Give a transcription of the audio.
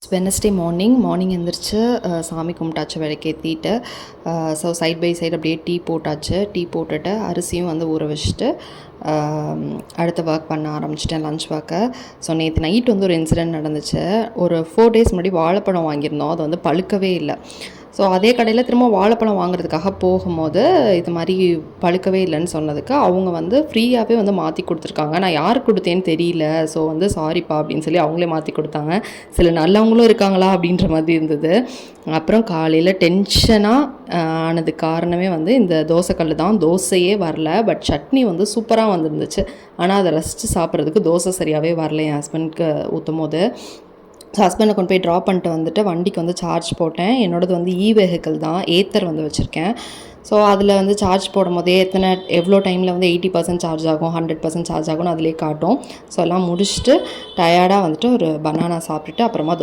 Wednesday morning எந்திரிச்சு சாமி கும்பிட்டாச்சு, விளக்கேற்றிட்டு. So side by side அப்படியே டீ போட்டாச்சு. டீ போட்டுட்டு அரிசியும் வந்து ஊற வச்சுட்டு அடுத்த ஒர்க் பண்ண ஆரம்பிச்சிட்டேன், லன்ச் ஒர்க்கை. ஸோ நேற்று நைட் வந்து ஒரு இன்சிடெண்ட் நடந்துச்சு. ஒரு 4 days முன்னாடி வாழைப்பழம் வாங்கியிருந்தோம், அது வந்து பழுக்கவே இல்லை. ஸோ அதே கடையில் திரும்ப வாழைப்பழம் வாங்குறதுக்காக போகும்போது இது மாதிரி பழுக்கவே இல்லைன்னு சொன்னதுக்கு அவங்க வந்து ஃப்ரீயாகவே வந்து மாற்றி கொடுத்துருக்காங்க. நான் யாருக்கு கொடுத்தேன்னு தெரியல, ஸோ வந்து சாரிப்பா அப்படின்னு சொல்லி அவங்களே மாற்றி கொடுத்தாங்க. சில நல்லவங்களும் இருக்காங்களா அப்படின்ற மாதிரி இருந்தது. அப்புறம் காலையில் டென்ஷனாக ஆனது காரணமே வந்து இந்த தோசைக்கல் தான். தோசையே வரல, பட் சட்னி வந்து சூப்பராக வந்துருந்துச்சு. ஆனால் அதை ரசித்து சாப்பிட்றதுக்கு தோசை சரியாகவே வரல என் ஹஸ்பண்ட்க்கு ஊற்றும் போது. ஸோ ஹஸ்பண்டை கொண்டு போய் ட்ராப் பண்ணிட்டு வந்துட்டு வண்டிக்கு வந்து சார்ஜ் போட்டேன். என்னோடது வந்து வெஹிக்கிள் தான், ஏத்தர் வந்து வச்சுருக்கேன். ஸோ அதில் வந்து சார்ஜ் போடும் போதே எவ்வளோ டைமில் வந்து 80% சார்ஜ் ஆகும், 100% சார்ஜ் ஆகும்னு அதிலே காட்டும். ஸோ எல்லாம் முடிச்சுட்டு டயர்டாக வந்துட்டு ஒரு பனானா சாப்பிட்டுட்டு அப்புறமா